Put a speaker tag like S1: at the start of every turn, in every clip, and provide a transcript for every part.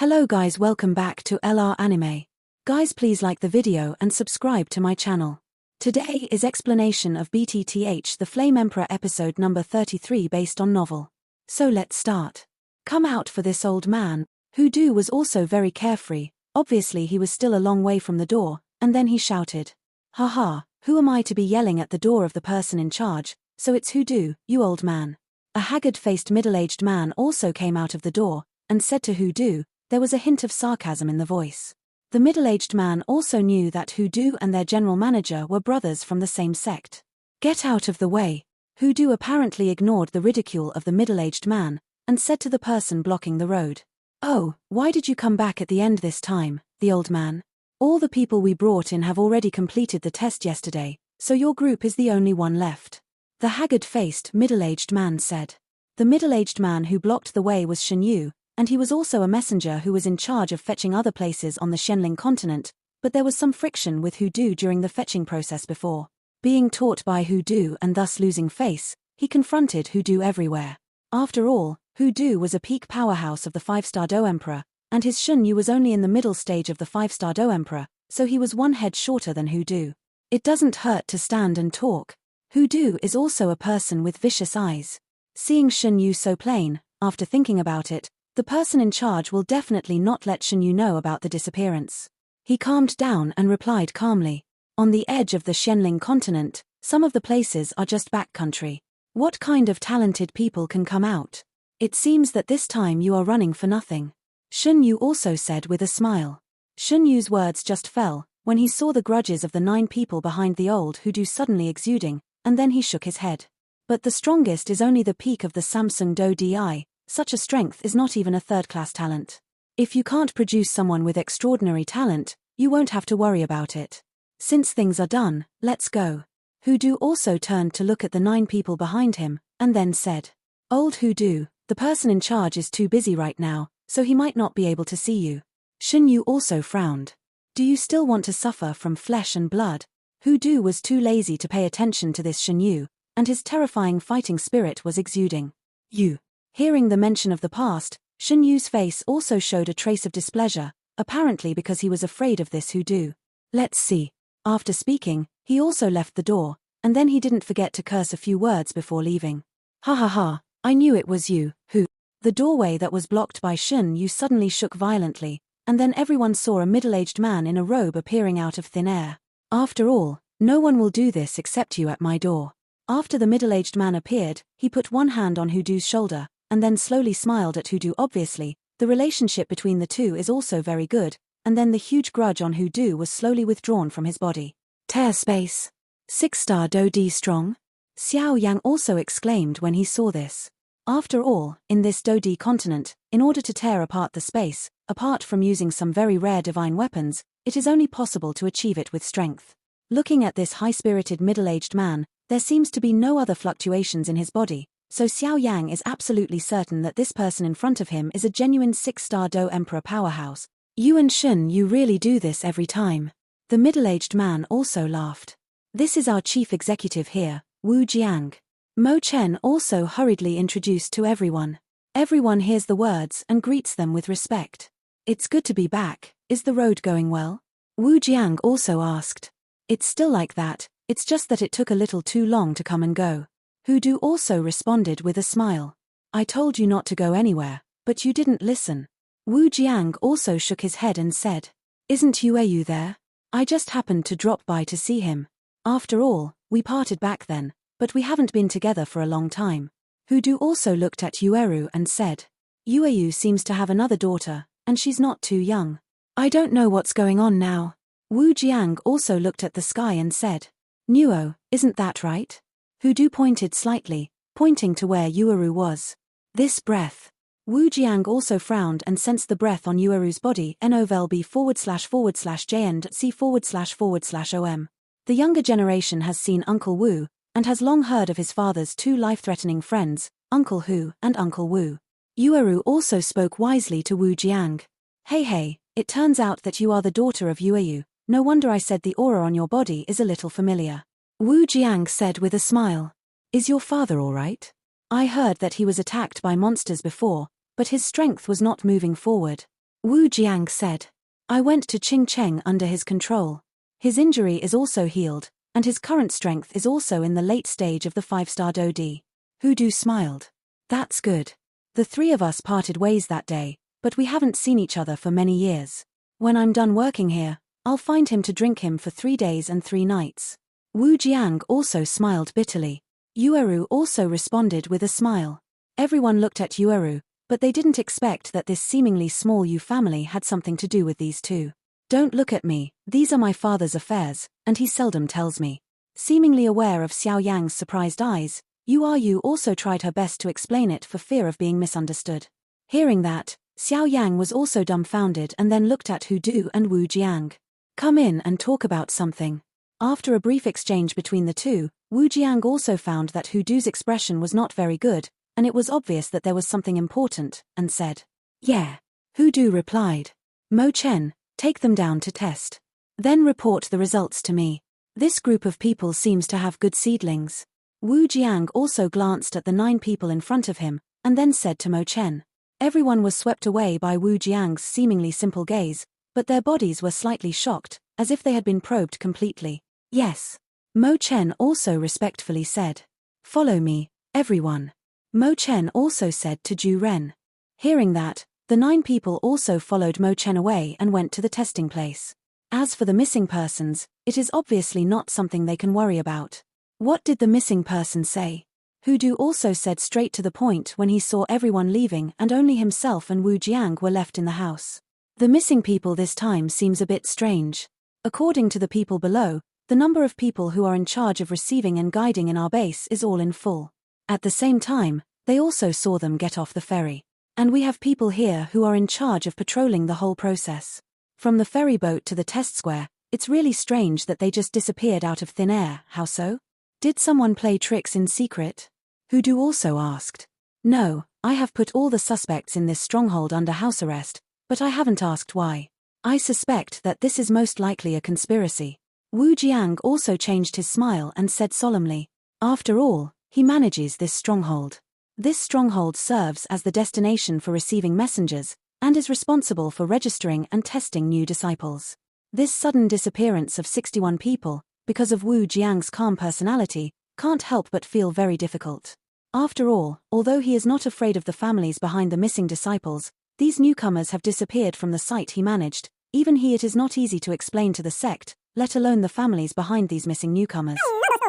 S1: Hello guys, welcome back to LR Anime. Guys, please like the video and subscribe to my channel. Today is explanation of BTTH the Flame Emperor episode number 33 based on novel. So let's start. Come out for this old man. Hudu was also very carefree. Obviously he was still a long way from the door, and then he shouted, "Haha, who am I to be yelling at the door of the person in charge? So it's Hudu, you old man." A haggard-faced middle-aged man also came out of the door, and said to Hudu. There was a hint of sarcasm in the voice. The middle-aged man also knew that Hudu and their general manager were brothers from the same sect. "Get out of the way." Hudu apparently ignored the ridicule of the middle-aged man, and said to the person blocking the road, "Oh, why did you come back at the end this time, the old man? All the people we brought in have already completed the test yesterday, so your group is the only one left." The haggard-faced, middle-aged man said. The middle-aged man who blocked the way was Shinyu, and he was also a messenger who was in charge of fetching other places on the Shenling continent, but there was some friction with Hudu during the fetching process before. Being taught by Hudu and thus losing face, he confronted Hudu everywhere. After all, Hudu was a peak powerhouse of the 5-star Do Emperor, and his Shinyu was only in the middle stage of the 5-star Do Emperor, so he was one head shorter than Hudu. It doesn't hurt to stand and talk. Hudu is also a person with vicious eyes. Seeing Shinyu so plain, after thinking about it, the person in charge will definitely not let Shinyu know about the disappearance. He calmed down and replied calmly, "On the edge of the Shenling continent, some of the places are just backcountry. What kind of talented people can come out? It seems that this time you are running for nothing." Shinyu also said with a smile. Shinyu's words just fell, when he saw the grudges of the 9 people behind the old Hudu suddenly exuding, and then he shook his head. But the strongest is only the peak of the Samsung Do Di. Such a strength is not even a third-class talent. If you can't produce someone with extraordinary talent, you won't have to worry about it. Since things are done, let's go. Hudu also turned to look at the 9 people behind him, and then said, "Old Hudu, the person in charge is too busy right now, so he might not be able to see you." Shinyu also frowned. "Do you still want to suffer from flesh and blood?" Hudu was too lazy to pay attention to this Shinyu, and his terrifying fighting spirit was exuding. "You." Hearing the mention of the past, Shinyu's face also showed a trace of displeasure, apparently because he was afraid of this Hudu. "Let's see." After speaking, he also left the door, and then he didn't forget to curse a few words before leaving. "Ha ha ha, I knew it was you, who." The doorway that was blocked by Shinyu suddenly shook violently, and then everyone saw a middle-aged man in a robe appearing out of thin air. "After all, no one will do this except you at my door." After the middle-aged man appeared, he put one hand on Hudu's shoulder, and then slowly smiled at Hudu. Obviously, the relationship between the two is also very good, and then the huge grudge on Hudu was slowly withdrawn from his body. "Tear space. 6-star Do Di strong?" Xiao Yan also exclaimed when he saw this. After all, in this Do Di continent, in order to tear apart the space, apart from using some very rare divine weapons, it is only possible to achieve it with strength. Looking at this high-spirited middle-aged man, there seems to be no other fluctuations in his body, so Xiao Yang is absolutely certain that this person in front of him is a genuine 6-star Do Emperor powerhouse. "You and you really do this every time." The middle-aged man also laughed. "This is our chief executive here, Wu Jiang." Mo Chen also hurriedly introduced to everyone. Everyone hears the words and greets them with respect. "It's good to be back. Is the road going well?" Wu Jiang also asked. "It's still like that, it's just that it took a little too long to come and go." Hudu also responded with a smile. "I told you not to go anywhere, but you didn't listen." Wu Jiang also shook his head and said, "Isn't Yueyu there? I just happened to drop by to see him. After all, we parted back then, but we haven't been together for a long time." Hudu also looked at Yueru and said, "Yueyu seems to have another daughter, and she's not too young. I don't know what's going on now." Wu Jiang also looked at the sky and said, "Nuo, isn't that right?" Hudu pointed slightly, pointing to where Yueru was. "This breath." Wu Jiang also frowned and sensed the breath on Yueru's body. NOVLB//C//OM. The younger generation has seen Uncle Wu, and has long heard of his father's 2 life-threatening friends, Uncle Hu and Uncle Wu. Yueru also spoke wisely to Wu Jiang. Hey, it turns out that you are the daughter of Yueyu. No wonder I said the aura on your body is a little familiar." Wu Jiang said with a smile. "Is your father all right? I heard that he was attacked by monsters before, but his strength was not moving forward." Wu Jiang said. I went to Qing Cheng under his control. His injury is also healed, and his current strength is also in the late stage of the 5-star Dodi. Hu Du smiled. That's good. The three of us parted ways that day, but we haven't seen each other for many years. When I'm done working here, I'll find him to drink him for 3 days and 3 nights. Wu Jiang also smiled bitterly. Yueru also responded with a smile. Everyone looked at Yueru, but they didn't expect that this seemingly small Yu family had something to do with these two. Don't look at me, these are my father's affairs, and he seldom tells me. Seemingly aware of Xiao Yang's surprised eyes, Yu also tried her best to explain it for fear of being misunderstood. Hearing that, Xiao Yang was also dumbfounded and then looked at Hu Du and Wu Jiang. Come in and talk about something. After a brief exchange between the two, Wu Jiang also found that Hu Du's expression was not very good, and it was obvious that there was something important, and said, Yeah. Hu Du replied. Mo Chen, take them down to test. Then report the results to me. This group of people seems to have good seedlings. Wu Jiang also glanced at the 9 people in front of him, and then said to Mo Chen. Everyone was swept away by Wu Jiang's seemingly simple gaze, but their bodies were slightly shocked, as if they had been probed completely. Yes. Mo Chen also respectfully said. Follow me, everyone. Mo Chen also said to Ju Ren. Hearing that, the 9 people also followed Mo Chen away and went to the testing place. As for the missing persons, it is obviously not something they can worry about. What did the missing person say? Hu Du also said straight to the point when he saw everyone leaving and only himself and Wu Jiang were left in the house. The missing people this time seems a bit strange. According to the people below, the number of people who are in charge of receiving and guiding in our base is all in full. At the same time, they also saw them get off the ferry. And we have people here who are in charge of patrolling the whole process. From the ferry boat to the test square, it's really strange that they just disappeared out of thin air. How so? Did someone play tricks in secret? Hu Du also asked. No, I have put all the suspects in this stronghold under house arrest, but I haven't asked why. I suspect that this is most likely a conspiracy. Wu Jiang also changed his smile and said solemnly. After all, he manages this stronghold. This stronghold serves as the destination for receiving messengers, and is responsible for registering and testing new disciples. This sudden disappearance of 61 people, because of Wu Jiang's calm personality, can't help but feel very difficult. After all, although he is not afraid of the families behind the missing disciples, these newcomers have disappeared from the site he managed. Even it is not easy to explain to the sect, let alone the families behind these missing newcomers.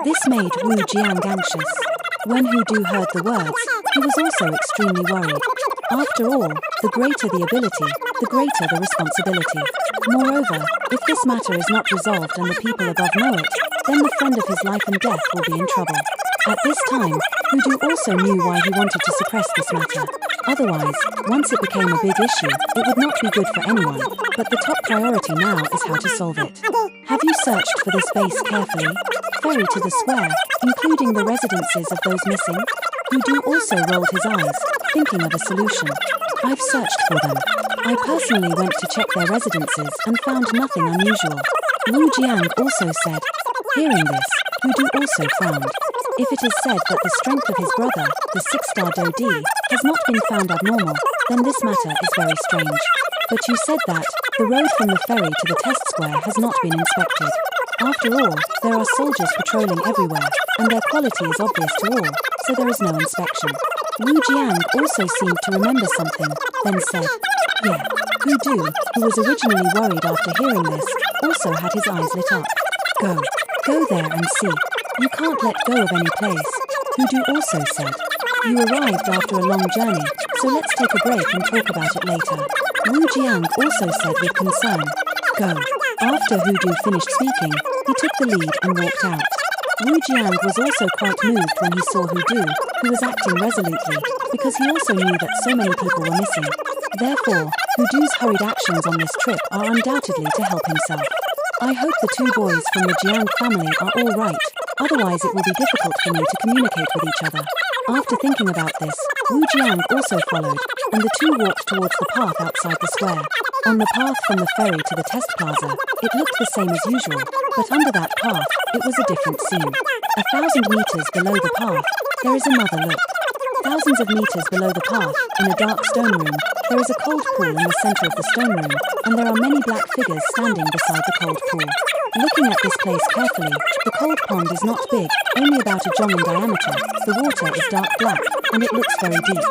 S1: This made Wu Jiang anxious. When Hu Du heard the words, he was also extremely worried. After all, the greater the ability, the greater the responsibility. Moreover, if this matter is not resolved and the people above know it, then the friend of his life and death will be in trouble. At this time, Hu Du also knew why he wanted to suppress this matter. Otherwise, once it became a big issue, it would not be good for anyone, but the top priority now is how to solve it. Have you searched for this base carefully? Ferry to the square, including the residences of those missing? Hu Du also rolled his eyes, thinking of a solution. I've searched for them. I personally went to check their residences and found nothing unusual. Wu Jiang also said. Hearing this, Hu Du also frowned. If it is said that the strength of his brother, the 6-star Dodi, has not been found abnormal, then this matter is very strange. But you said that the road from the ferry to the test square has not been inspected. After all, there are soldiers patrolling everywhere, and their quality is obvious to all, so there is no inspection. Wu Jiang also seemed to remember something, then said, Yeah. Hu Du, who was originally worried after hearing this, also had his eyes lit up. Go there and see. You can't let go of any place. Hu Du also said. You arrived after a long journey, so let's take a break and talk about it later. Wu Jiang also said with concern. Go. After Hu Du finished speaking, he took the lead and walked out. Wu Jiang was also quite moved when he saw Hu Du, who was acting resolutely, because he also knew that so many people were missing. Therefore, Hu Du's hurried actions on this trip are undoubtedly to help himself. I hope the 2 boys from the Jiang family are all right, otherwise it will be difficult for me to communicate with each other. After thinking about this, Wu Jiang also followed, and the 2 walked towards the path outside the square. On the path from the ferry to the test plaza, it looked the same as usual, but under that path, it was a different scene. 1,000 meters below the path, there is another look. Thousands of meters below the path, in a dark stone room, There is a cold pool in the center of the stone room, and there are many black figures standing beside the cold pool. Looking at this place carefully, the cold pond is not big, only about a jong in diameter. The water is dark black, and it looks very deep.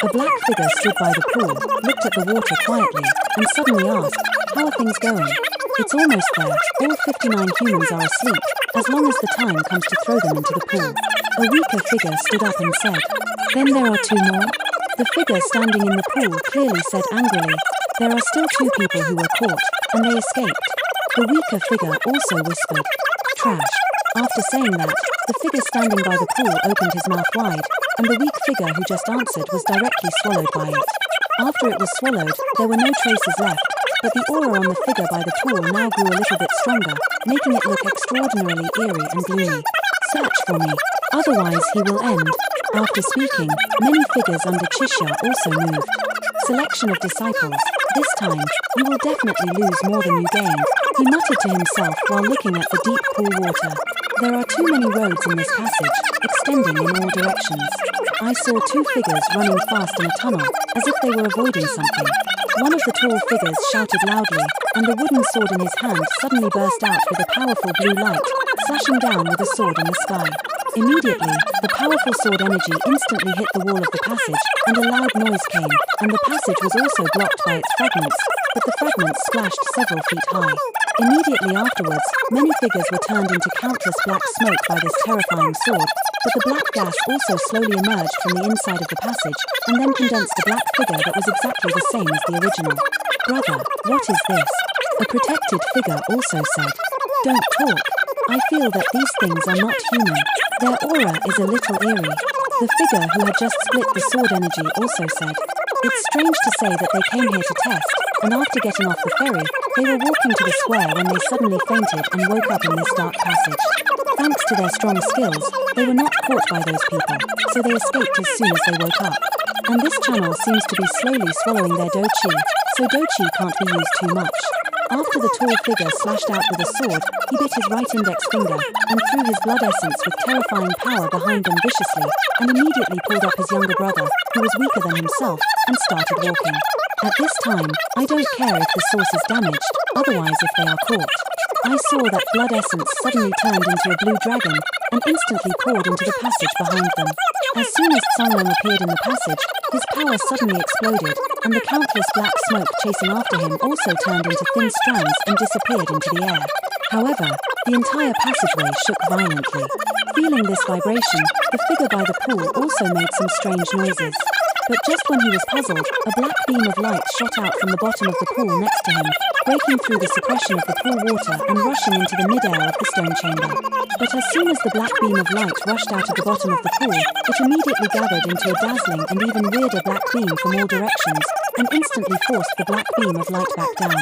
S1: A black figure stood by the pool, looked at the water quietly, and suddenly asked, "How are things going?" "It's almost there. All 59 humans are asleep, as long as the time comes to throw them into the pool." A weaker figure stood up and said, "Then there are 2 more?" The figure standing in the pool clearly said angrily, "There are still 2 people who were caught, and they escaped." The weaker figure also whispered, "Trash." After saying that, the figure standing by the pool opened his mouth wide, and the weak figure who just answered was directly swallowed by it. After it was swallowed, there were no traces left, but the aura on the figure by the pool now grew a little bit stronger, making it look extraordinarily eerie and gloomy. "Search for me, otherwise he will end." After speaking, many figures under Chisha also moved. Selection of disciples. "This time, you will definitely lose more than you gain," he muttered to himself while looking at the deep pool water. "There are too many roads in this passage, extending in all directions. I saw 2 figures running fast in a tunnel, as if they were avoiding something." One of the tall figures shouted loudly, and the wooden sword in his hand suddenly burst out with a powerful blue light, slashing down with a sword in the sky. Immediately, the powerful sword energy instantly hit the wall of the passage, and a loud noise came, and the passage was also blocked by its fragments, but the fragments splashed several feet high. Immediately afterwards, many figures were turned into countless black smoke by this terrifying sword, but the black gas also slowly emerged from the inside of the passage, and then condensed a black figure that was exactly the same as the original. "Brother, what is this?" A protected figure also said. "Don't talk. I feel that these things are not human. Their aura is a little eerie." The figure who had just split the sword energy also said, "It's strange to say that they came here to test, and after getting off the ferry, they were walking to the square when they suddenly fainted and woke up in this dark passage. Thanks to their strong skills, they were not caught by those people, so they escaped as soon as they woke up. And this channel seems to be slowly swallowing their dochi, so dochi can't be used too much." After the tall figure slashed out with a sword, he bit his right index finger and threw his blood essence with terrifying power behind them viciously, and immediately pulled up his younger brother, who was weaker than himself, and started walking. At this time, I don't care if the source is damaged, otherwise if they are caught. I saw that blood essence suddenly turned into a blue dragon and instantly poured into the passage behind them. As soon as Tsunglong appeared in the passage, his power suddenly exploded, and the countless black smoke chasing after him also turned into thin strands and disappeared into the air. However, the entire passageway shook violently. Feeling this vibration, the figure by the pool also made some strange noises. But just when he was puzzled, a black beam of light shot out from the bottom of the pool next to him, breaking through the suppression of the pool water and rushing into the mid-air of the stone chamber. But as soon as the black beam of light rushed out of the bottom of the pool, it immediately gathered into a dazzling and even weirder black beam from all directions, and instantly forced the black beam of light back down.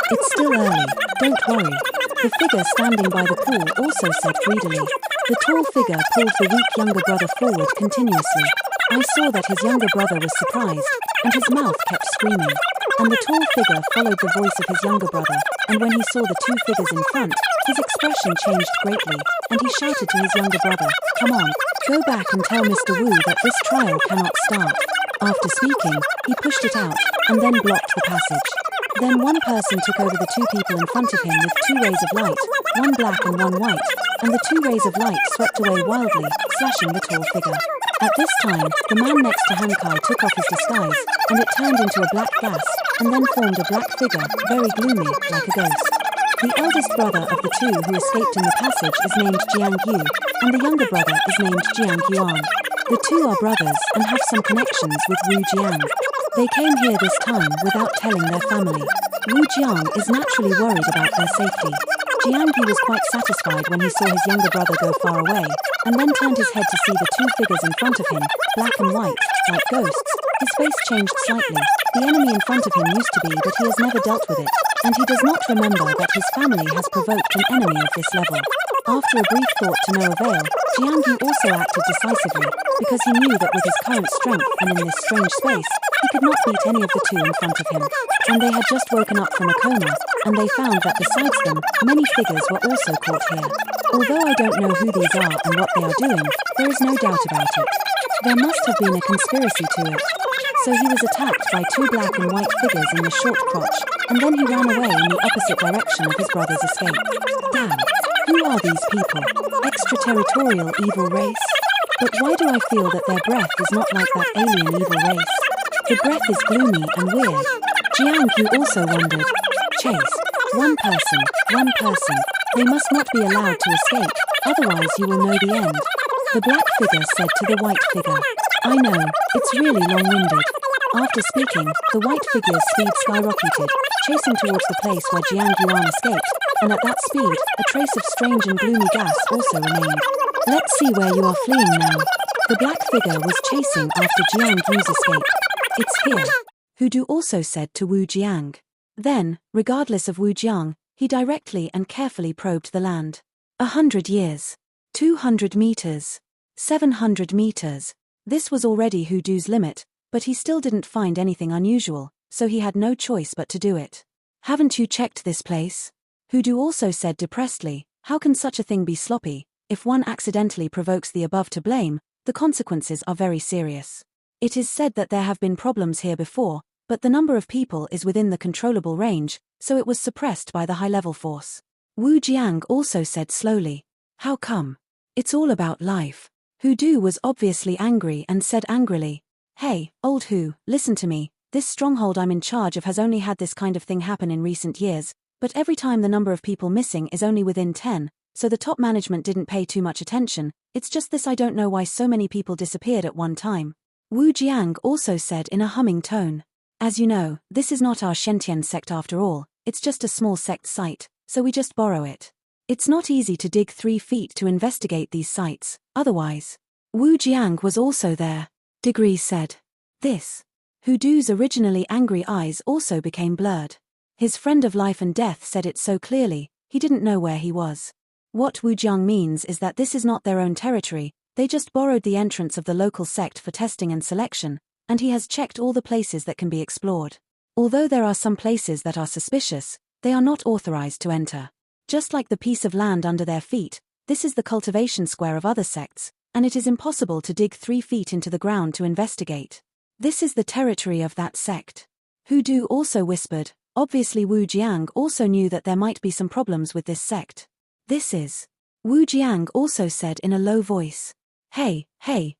S1: "It's still early, don't worry." The figure standing by the pool also said greedily. The tall figure pulled the weak younger brother forward continuously. I saw that his younger brother was surprised, and his mouth kept screaming. And the tall figure followed the voice of his younger brother, and when he saw the 2 figures in front, his expression changed greatly, and he shouted to his younger brother, "Come on, go back and tell Mr. Wu that this trial cannot start." After speaking, he pushed it out, and then blocked the passage. Then one person took over the 2 people in front of him with 2 rays of light, one black and one white, and the 2 rays of light swept away wildly, slashing the tall figure. At this time, the man next to Hankai took off his disguise, and it turned into a black gas, and then formed a black figure, very gloomy, like a ghost. The eldest brother of the 2 who escaped in the passage is named Jiang Yu, and the younger brother is named Jiang Yuan. The 2 are brothers and have some connections with Wu Jiang. They came here this time without telling their family. Wu Jiang is naturally worried about their safety. Jiang Yu was quite satisfied when he saw his younger brother go far away, and then turned his head to see the 2 figures in front of him, black and white, like ghosts. His face changed slightly. The enemy in front of him used to be, but he has never dealt with it, and he does not remember that his family has provoked an enemy of this level. After a brief thought to no avail, Jiang Yu also acted decisively, because he knew that with his current strength and in this strange space, he could not beat any of the 2 in front of him. And they had just woken up from a coma, and they found that besides them, many figures were also caught here. Although I don't know who these are and what they are doing, there is no doubt about it. There must have been a conspiracy to it. So he was attacked by two black and white figures in the short crotch, and then he ran away in the opposite direction of his brother's escape. Damn. Who are these people? Extraterritorial evil race? But why do I feel that their breath is not like that alien evil race? The breath is gloomy and weird. Jiang Yu also wondered. Chase. One person. They must not be allowed to escape, otherwise you will know the end. The black figure said to the white figure. I know, it's really long-winded. After speaking, the white figure's speed skyrocketed, chasing towards the place where Jiang Yuan escaped, and at that speed, a trace of strange and gloomy gas also remained. Let's see where you are fleeing now. The black figure was chasing after Jiang Yu's escape. It's here. Hudu also said to Wu Jiang. Then, regardless of Wu Jiang, he directly and carefully probed the land. 100 years. 200 meters. 700 meters. This was already Hudu's limit, but he still didn't find anything unusual, so he had no choice but to do it. Haven't you checked this place? Hudu also said depressedly, how can such a thing be sloppy? If one accidentally provokes the above to blame, the consequences are very serious. It is said that there have been problems here before, but the number of people is within the controllable range, so it was suppressed by the high-level force. Wu Jiang also said slowly. How come? It's all about life. Hudu was obviously angry and said angrily. Hey, old Hu, listen to me, this stronghold I'm in charge of has only had this kind of thing happen in recent years, but every time the number of people missing is only within 10, so the top management didn't pay too much attention, it's just this I don't know why so many people disappeared at one time. Wu Jiang also said in a humming tone. As you know, this is not our Shentian sect after all, it's just a small sect site, so we just borrow it. It's not easy to dig 3 feet to investigate these sites, otherwise. Wu Jiang was also there. Degree said. This. Hudu's originally angry eyes also became blurred. His friend of life and death said it so clearly, he didn't know where he was. What Wu Jiang means is that this is not their own territory, they just borrowed the entrance of the local sect for testing and selection, and he has checked all the places that can be explored. Although there are some places that are suspicious, they are not authorized to enter. Just like the piece of land under their feet, this is the cultivation square of other sects, and it is impossible to dig 3 feet into the ground to investigate. This is the territory of that sect. Hudu also whispered. Obviously Wu Jiang also knew that there might be some problems with this sect. This is. Wu Jiang also said in a low voice. Hey,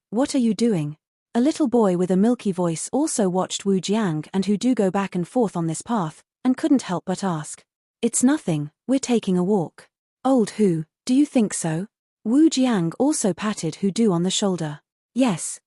S1: what are you doing? A little boy with a milky voice also watched Wu Jiang and Hudu go back and forth on this path, and couldn't help but ask. It's nothing, we're taking a walk. Old Hu, do you think so? Wu Jiang also patted Hudu on the shoulder. Yes.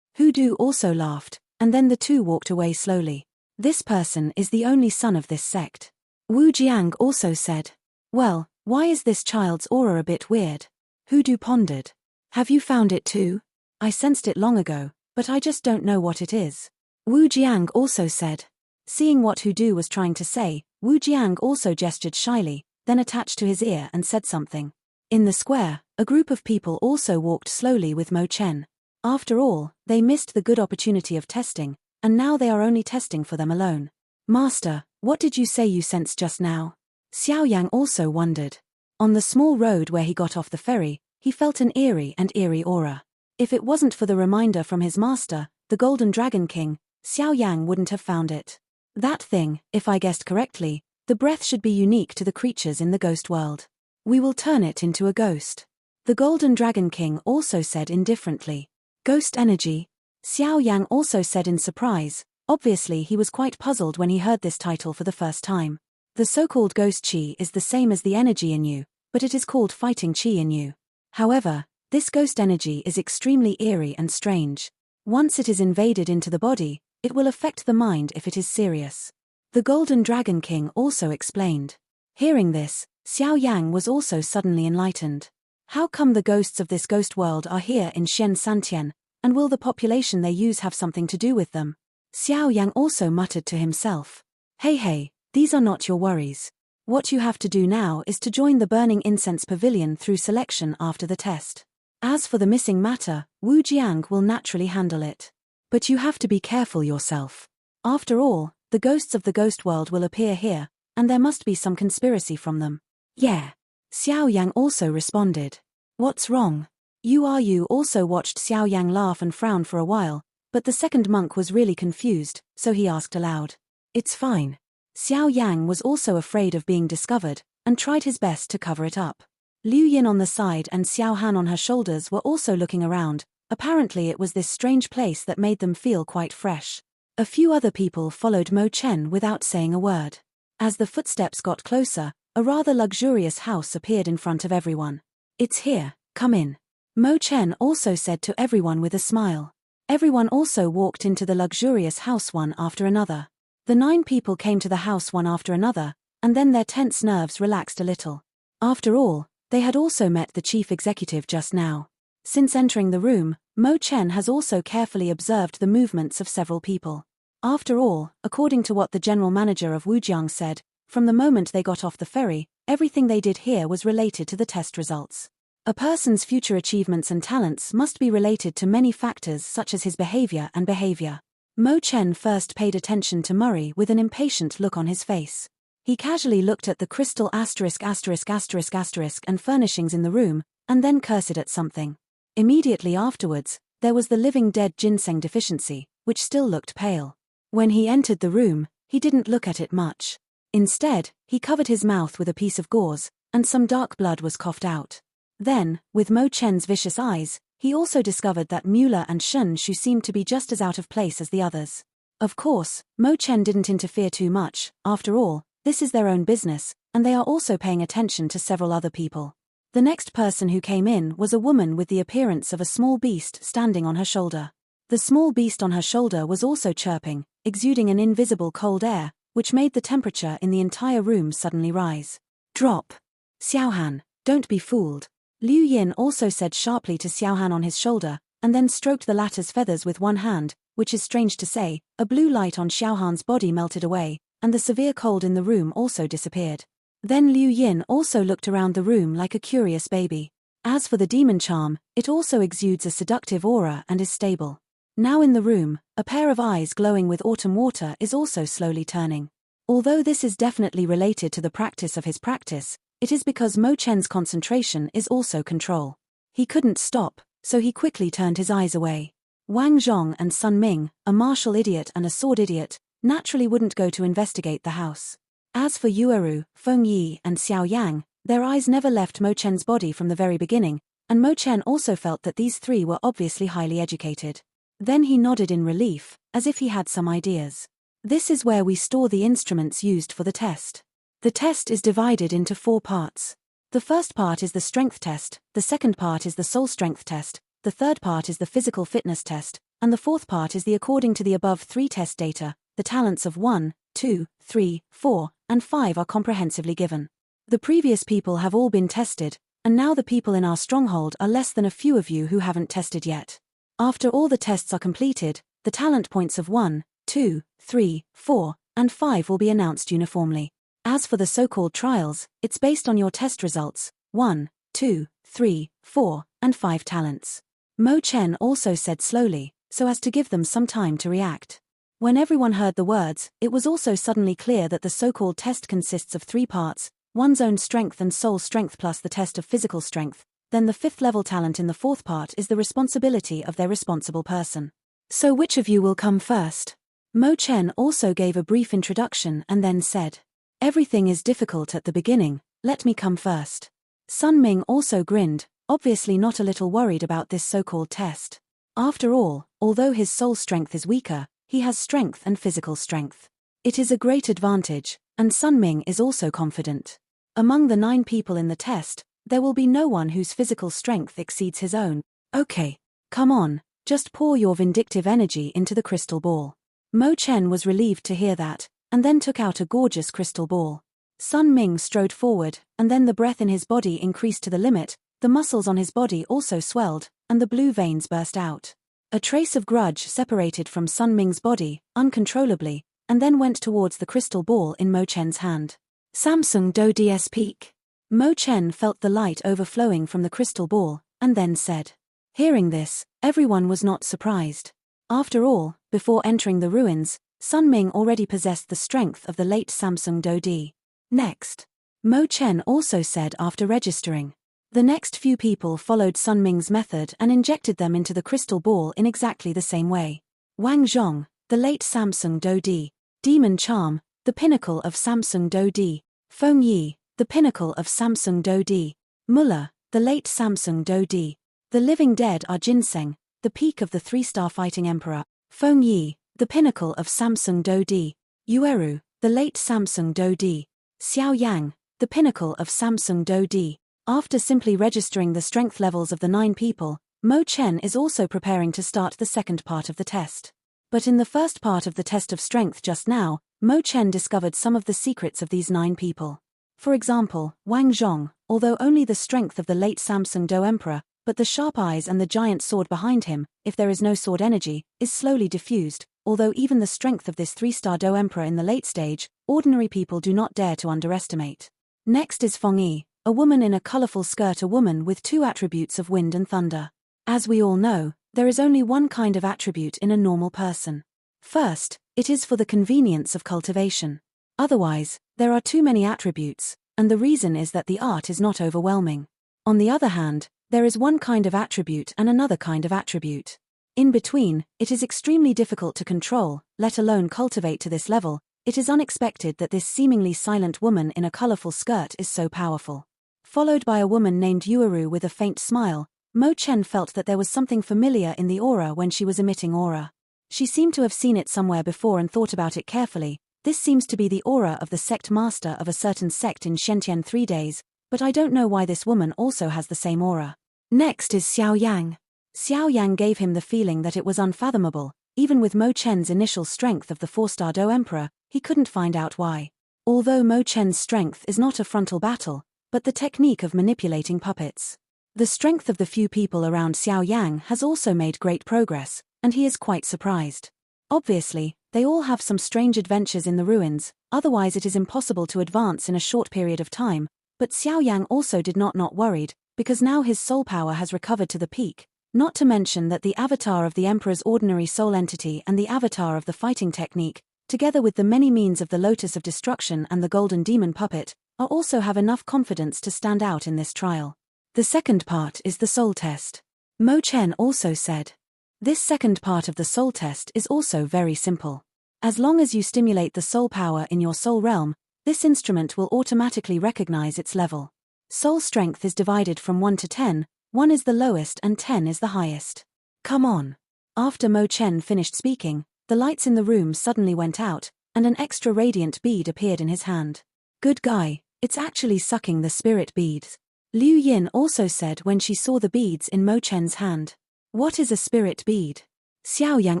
S1: Hudu also laughed, and then the two walked away slowly. This person is the only son of this sect. Wu Jiang also said. Well, why is this child's aura a bit weird? Hudu pondered. Have you found it too? I sensed it long ago, but I just don't know what it is. Wu Jiang also said. Seeing what Hudu was trying to say, Wu Jiang also gestured shyly, then attached to his ear and said something. In the square, a group of people also walked slowly with Mo Chen. After all, they missed the good opportunity of testing, and now they are only testing for them alone. Master, what did you say you sensed just now? Xiao Yan also wondered. On the small road where he got off the ferry, he felt an eerie aura. If it wasn't for the reminder from his master, the Golden Dragon King, Xiao Yang wouldn't have found it. That thing, if I guessed correctly, the breath should be unique to the creatures in the ghost world. We will turn it into a ghost. The Golden Dragon King also said indifferently. Ghost energy? Xiao Yang also said in surprise. Obviously he was quite puzzled when he heard this title for the first time. The so-called ghost chi is the same as the energy in you, but it is called fighting chi in you. However, this ghost energy is extremely eerie and strange. Once it is invaded into the body, it will affect the mind if it is serious. The Golden Dragon King also explained. Hearing this, Xiao Yang was also suddenly enlightened. How come the ghosts of this ghost world are here in Shen Santian, and will the population they use have something to do with them? Xiao Yang also muttered to himself. Hey, these are not your worries. What you have to do now is to join the Burning Incense Pavilion through selection after the test. As for the missing matter, Wu Jiang will naturally handle it. But you have to be careful yourself. After all, the ghosts of the ghost world will appear here, and there must be some conspiracy from them. Yeah. Xiao Yang also responded. What's wrong? You also watched Xiao Yang laugh and frown for a while, But the second monk was really confused, so he asked aloud. It's fine. Xiao Yang was also afraid of being discovered, and tried his best to cover it up. Liu Yin on the side and Xiao Han on her shoulders were also looking around. Apparently it was this strange place that made them feel quite fresh. A few other people followed Mo Chen without saying a word. As the footsteps got closer, a rather luxurious house appeared in front of everyone. It's here, come in. Mo Chen also said to everyone with a smile. Everyone also walked into the luxurious house one after another. The 9 people came to the house one after another, and then their tense nerves relaxed a little. After all, they had also met the chief executive just now. Since entering the room, Mo Chen has also carefully observed the movements of several people. After all, according to what the general manager of Wujiang said, from the moment they got off the ferry, everything they did here was related to the test results. A person's future achievements and talents must be related to many factors such as his behavior and behavior. Mo Chen first paid attention to Murray with an impatient look on his face. He casually looked at the crystal **** and furnishings in the room, and then cursed at something. Immediately afterwards, there was the living dead ginseng deficiency, which still looked pale. When he entered the room, he didn't look at it much. Instead, he covered his mouth with a piece of gauze, and some dark blood was coughed out. Then, with Mo Chen's vicious eyes, he also discovered that Mueller and Shen Shu seemed to be just as out of place as the others. Of course, Mo Chen didn't interfere too much. After all, this is their own business, and they are also paying attention to several other people. The next person who came in was a woman with the appearance of a small beast standing on her shoulder. The small beast on her shoulder was also chirping, exuding an invisible cold air, which made the temperature in the entire room suddenly rise. Drop. Xiaohan, don't be fooled. Liu Yin also said sharply to Xiaohan on his shoulder, and then stroked the latter's feathers with one hand, which is strange to say. A blue light on Xiaohan's body melted away, and the severe cold in the room also disappeared. Then Liu Yin also looked around the room like a curious baby. As for the demon charm, it also exudes a seductive aura and is stable. Now in the room, a pair of eyes glowing with autumn water is also slowly turning. Although this is definitely related to the practice of his practice, it is because Mo Chen's concentration is also control. He couldn't stop, so he quickly turned his eyes away. Wang Zhong and Sun Ming, a martial idiot and a sword idiot, naturally wouldn't go to investigate the house. As for Yueru, Feng Yi and Xiao Yang, their eyes never left Mo Chen's body from the very beginning, and Mo Chen also felt that these 3 were obviously highly educated. Then he nodded in relief, as if he had some ideas. This is where we store the instruments used for the test. The test is divided into 4 parts. The first part is the strength test, the second part is the soul strength test, the third part is the physical fitness test, and the fourth part is the according to the above 3 test data, the talents of 1, 2, 3, 4, and 5 are comprehensively given. The previous people have all been tested, and now the people in our stronghold are less than a few of you who haven't tested yet. After all the tests are completed, the talent points of 1, 2, 3, 4, and 5 will be announced uniformly. As for the so-called trials, it's based on your test results, 1, 2, 3, 4, and 5 talents. Mo Chen also said slowly, so as to give them some time to react. When everyone heard the words, it was also suddenly clear that the so-called test consists of 3 parts, one's own strength and soul strength plus the test of physical strength, then the 5th level talent in the 4th part is the responsibility of their responsible person. So which of you will come first? Mo Chen also gave a brief introduction and then said, everything is difficult at the beginning, let me come first. Sun Ming also grinned, obviously not a little worried about this so-called test. After all, although his soul strength is weaker, he has strength and physical strength. It is a great advantage, and Sun Ming is also confident. Among the 9 people in the test, there will be no one whose physical strength exceeds his own. Okay, come on, just pour your vindictive energy into the crystal ball. Mo Chen was relieved to hear that, and then took out a gorgeous crystal ball. Sun Ming strode forward, and then the breath in his body increased to the limit, the muscles on his body also swelled, and the blue veins burst out. A trace of grudge separated from Sun Ming's body, uncontrollably, and then went towards the crystal ball in Mo Chen's hand. Samsung Do DS Peak. Mo Chen felt the light overflowing from the crystal ball, and then said. Hearing this, everyone was not surprised. After all, before entering the ruins, Sun Ming already possessed the strength of the late Samsung Do Di. Next. Mo Chen also said after registering. The next few people followed Sun Ming's method and injected them into the crystal ball in exactly the same way. Wang Zhong, the late Samsung Dodi. Demon Charm, the pinnacle of Samsung Dodi. Feng Yi, the pinnacle of Samsung Dodi. Mullah, the late Samsung Dodi. The living dead are ginseng, the peak of the 3-star fighting emperor. Feng Yi, the pinnacle of Samsung Dodi. Yueru, the late Samsung Dodi. Xiao Yan, the pinnacle of Samsung Dodi. After simply registering the strength levels of the 9 people, Mo Chen is also preparing to start the second part of the test. But in the first part of the test of strength just now, Mo Chen discovered some of the secrets of these 9 people. For example, Wang Zhong, although only the strength of the late Samsung Do Emperor, but the sharp eyes and the giant sword behind him, if there is no sword energy, is slowly diffused, although even the strength of this 3-star Do Emperor in the late stage, ordinary people do not dare to underestimate. Next is Feng Yi, a woman in a colorful skirt, a woman with 2 attributes of wind and thunder. As we all know, there is only one kind of attribute in a normal person. First, it is for the convenience of cultivation. Otherwise, there are too many attributes, and the reason is that the art is not overwhelming. On the other hand, there is one kind of attribute and another kind of attribute. In between, it is extremely difficult to control, let alone cultivate to this level. It is unexpected that this seemingly silent woman in a colorful skirt is so powerful. Followed by a woman named Yueru with a faint smile, Mo Chen felt that there was something familiar in the aura when she was emitting aura. She seemed to have seen it somewhere before and thought about it carefully. This seems to be the aura of the sect master of a certain sect in Shentian 3 days, but I don't know why this woman also has the same aura. Next is Xiao Yang. Xiao Yang gave him the feeling that it was unfathomable. Even with Mo Chen's initial strength of the 4-star Do Emperor, he couldn't find out why. Although Mo Chen's strength is not a frontal battle, but the technique of manipulating puppets. The strength of the few people around Xiao Yang has also made great progress, and he is quite surprised. Obviously, they all have some strange adventures in the ruins, otherwise it is impossible to advance in a short period of time, but Xiao Yang also did not worried, because now his soul power has recovered to the peak, not to mention that the avatar of the Emperor's ordinary soul entity and the avatar of the fighting technique, together with the many means of the Lotus of Destruction and the Golden Demon Puppet, are also have enough confidence to stand out in this trial. The second part is the soul test. Mo Chen also said. This second part of the soul test is also very simple. As long as you stimulate the soul power in your soul realm, this instrument will automatically recognize its level. Soul strength is divided from 1 to 10, 1 is the lowest and 10 is the highest. Come on. After Mo Chen finished speaking, the lights in the room suddenly went out, and an extra radiant bead appeared in his hand. Good guy, it's actually sucking the spirit beads. Liu Yin also said when she saw the beads in Mo Chen's hand. What is a spirit bead? Xiao Yang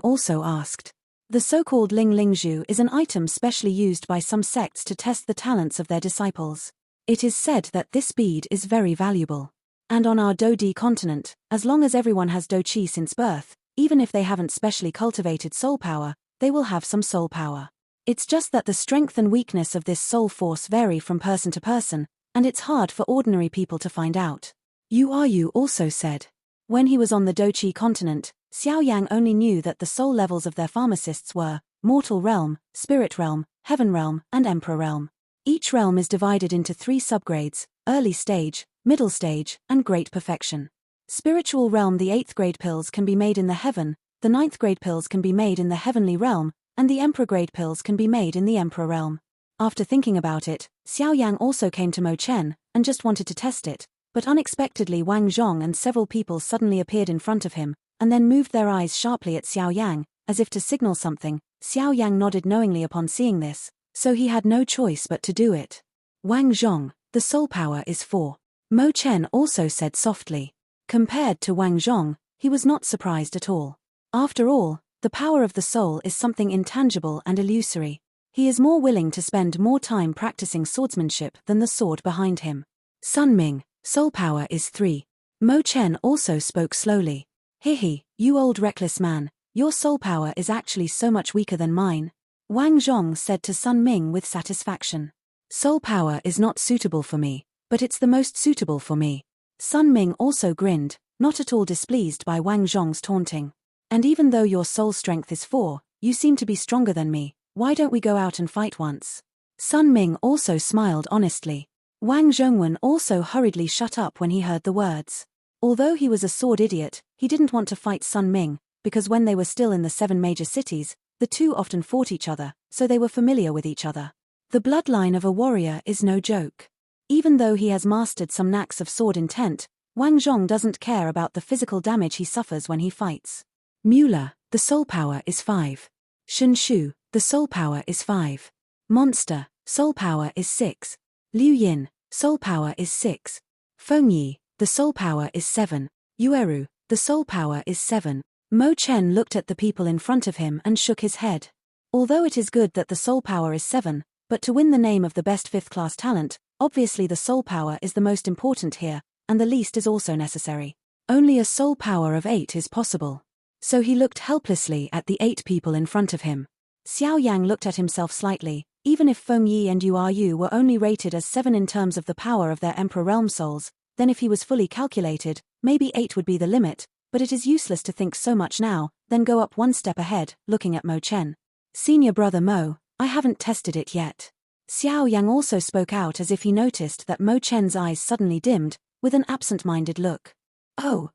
S1: also asked. The so-called Ling Lingzhu is an item specially used by some sects to test the talents of their disciples. It is said that this bead is very valuable. And on our Dodi continent, as long as everyone has Do Qi since birth, even if they haven't specially cultivated soul power, they will have some soul power. It's just that the strength and weakness of this soul force vary from person to person, and it's hard for ordinary people to find out. Yu also said. When he was on the Do Qi continent, Xiao Yang only knew that the soul levels of their pharmacists were mortal realm, spirit realm, heaven realm, and emperor realm. Each realm is divided into 3 subgrades: early stage, middle stage, and great perfection. Spiritual realm, the 8th grade pills can be made in the heaven, the 9th grade pills can be made in the heavenly realm, and the emperor grade pills can be made in the emperor realm. After thinking about it, Xiao Yang also came to Mo Chen, and just wanted to test it, but unexpectedly Wang Zhong and several people suddenly appeared in front of him, and then moved their eyes sharply at Xiao Yang, as if to signal something. Xiao Yang nodded knowingly upon seeing this, so he had no choice but to do it. Wang Zhong, the soul power is 4. Mo Chen also said softly. Compared to Wang Zhong, he was not surprised at all. After all, the power of the soul is something intangible and illusory. He is more willing to spend more time practicing swordsmanship than the sword behind him. Sun Ming, soul power is 3. Mo Chen also spoke slowly. Hihi, you old reckless man, your soul power is actually so much weaker than mine. Wang Zhong said to Sun Ming with satisfaction. Soul power is not suitable for me, but it's the most suitable for me. Sun Ming also grinned, not at all displeased by Wang Zhong's taunting. And even though your soul strength is 4, you seem to be stronger than me. Why don't we go out and fight once? Sun Ming also smiled honestly. Wang Zhongwen also hurriedly shut up when he heard the words. Although he was a sword idiot, he didn't want to fight Sun Ming, because when they were still in the 7 major cities, the two often fought each other, so they were familiar with each other. The bloodline of a warrior is no joke. Even though he has mastered some knacks of sword intent, Wang Zhong doesn't care about the physical damage he suffers when he fights. Mueller, the soul power is 5. Shun Shu, the soul power is 5. Monster, soul power is 6. Liu Yin, soul power is 6. Feng Yi, the soul power is 7. Yueru, the soul power is 7. Mo Chen looked at the people in front of him and shook his head. Although it is good that the soul power is 7, but to win the name of the best 5th-class talent, obviously the soul power is the most important here, and the least is also necessary. Only a soul power of 8 is possible. So he looked helplessly at the 8 people in front of him. Xiao Yang looked at himself slightly. Even if Feng Yi and Yu were only rated as 7 in terms of the power of their Emperor Realm souls, then if he was fully calculated, maybe 8 would be the limit, but it is useless to think so much now, then go up one step ahead, looking at Mo Chen. Senior brother Mo, I haven't tested it yet. Xiao Yang also spoke out as if he noticed that Mo Chen's eyes suddenly dimmed, with an absent-minded look. Oh,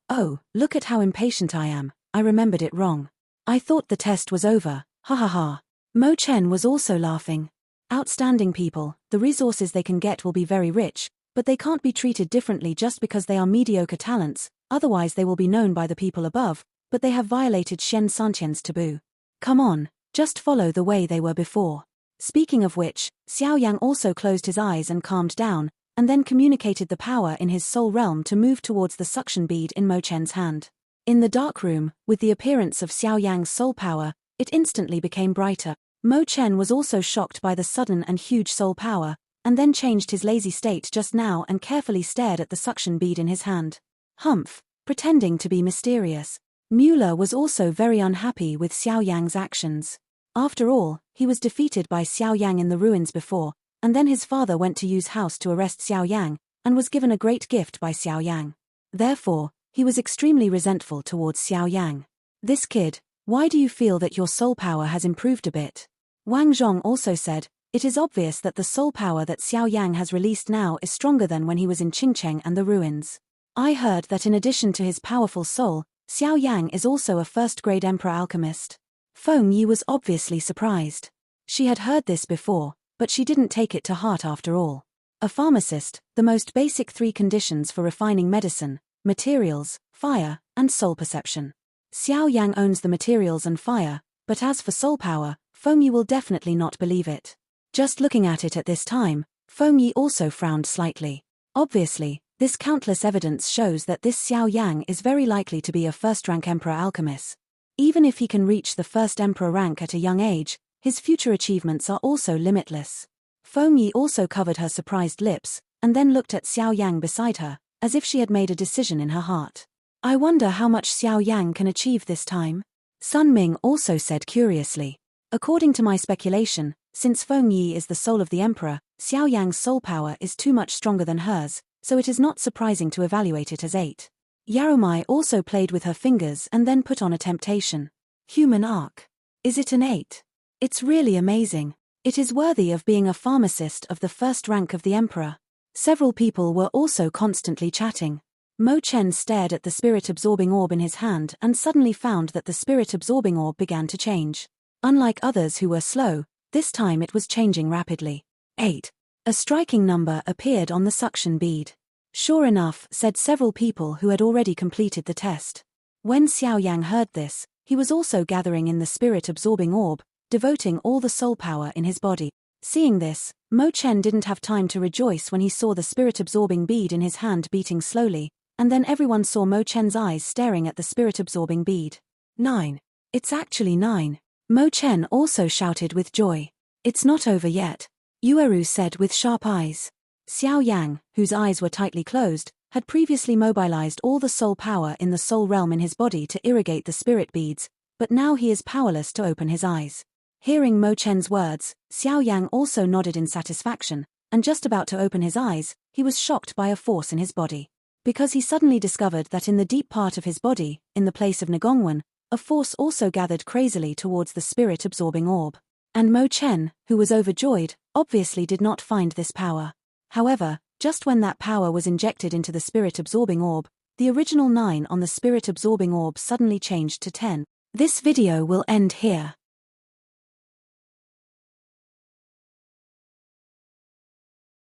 S1: look at how impatient I am, I remembered it wrong. I thought the test was over, ha ha ha. Mo Chen was also laughing. Outstanding people, the resources they can get will be very rich, but they can't be treated differently just because they are mediocre talents, otherwise they will be known by the people above, but they have violated Shen Santian's taboo. Come on, just follow the way they were before. Speaking of which, Xiao Yang also closed his eyes and calmed down, and then communicated the power in his soul realm to move towards the suction bead in Mo Chen's hand. In the dark room, with the appearance of Xiao Yang's soul power, it instantly became brighter. Mo Chen was also shocked by the sudden and huge soul power, and then changed his lazy state just now and carefully stared at the suction bead in his hand. Humph, pretending to be mysterious. Mueller was also very unhappy with Xiao Yang's actions. After all, he was defeated by Xiao Yang in the ruins before, and then his father went to Yu's house to arrest Xiao Yang, and was given a great gift by Xiao Yang. Therefore, he was extremely resentful towards Xiao Yang. This kid, why do you feel that your soul power has improved a bit? Wang Zhong also said, it is obvious that the soul power that Xiao Yang has released now is stronger than when he was in Qingcheng and the ruins. I heard that in addition to his powerful soul, Xiao Yang is also a first-grade emperor alchemist. Feng Yi was obviously surprised. She had heard this before, but she didn't take it to heart after all. A pharmacist, the most basic 3 conditions for refining medicine: materials, fire, and soul perception. Xiao Yang owns the materials and fire, but as for soul power, Feng Yi will definitely not believe it. Just looking at it at this time, Feng Yi also frowned slightly. Obviously, this countless evidence shows that this Xiao Yang is very likely to be a first-rank emperor alchemist. Even if he can reach the first emperor rank at a young age, his future achievements are also limitless. Feng Yi also covered her surprised lips, and then looked at Xiao Yang beside her, as if she had made a decision in her heart. I wonder how much Xiao Yang can achieve this time? Sun Ming also said curiously. According to my speculation, since Feng Yi is the soul of the emperor, Xiao Yang's soul power is too much stronger than hers, so it is not surprising to evaluate it as 8. Yaromai also played with her fingers and then put on a temptation. Human arc. Is it an 8? It's really amazing. It is worthy of being a pharmacist of the first rank of the emperor. Several people were also constantly chatting. Mo Chen stared at the spirit-absorbing orb in his hand and suddenly found that the spirit-absorbing orb began to change. Unlike others who were slow, this time it was changing rapidly. 8. A striking number appeared on the suction bead. Sure enough, said several people who had already completed the test. When Xiao Yang heard this, he was also gathering in the spirit-absorbing orb, devoting all the soul power in his body. Seeing this, Mo Chen didn't have time to rejoice when he saw the spirit-absorbing bead in his hand beating slowly, and then everyone saw Mo Chen's eyes staring at the spirit-absorbing bead. 9. It's actually 9. Mo Chen also shouted with joy. It's not over yet, Yueru said with sharp eyes. Xiao Yang, whose eyes were tightly closed, had previously mobilized all the soul power in the soul realm in his body to irrigate the spirit beads, but now he is powerless to open his eyes. Hearing Mo Chen's words, Xiao Yang also nodded in satisfaction, and just about to open his eyes, he was shocked by a force in his body. Because he suddenly discovered that in the deep part of his body, in the place of Nagongwen, a force also gathered crazily towards the spirit-absorbing orb. And Mo Chen, who was overjoyed, obviously did not find this power. However, just when that power was injected into the spirit-absorbing orb, the original 9 on the spirit-absorbing orb suddenly changed to 10. This video will end here.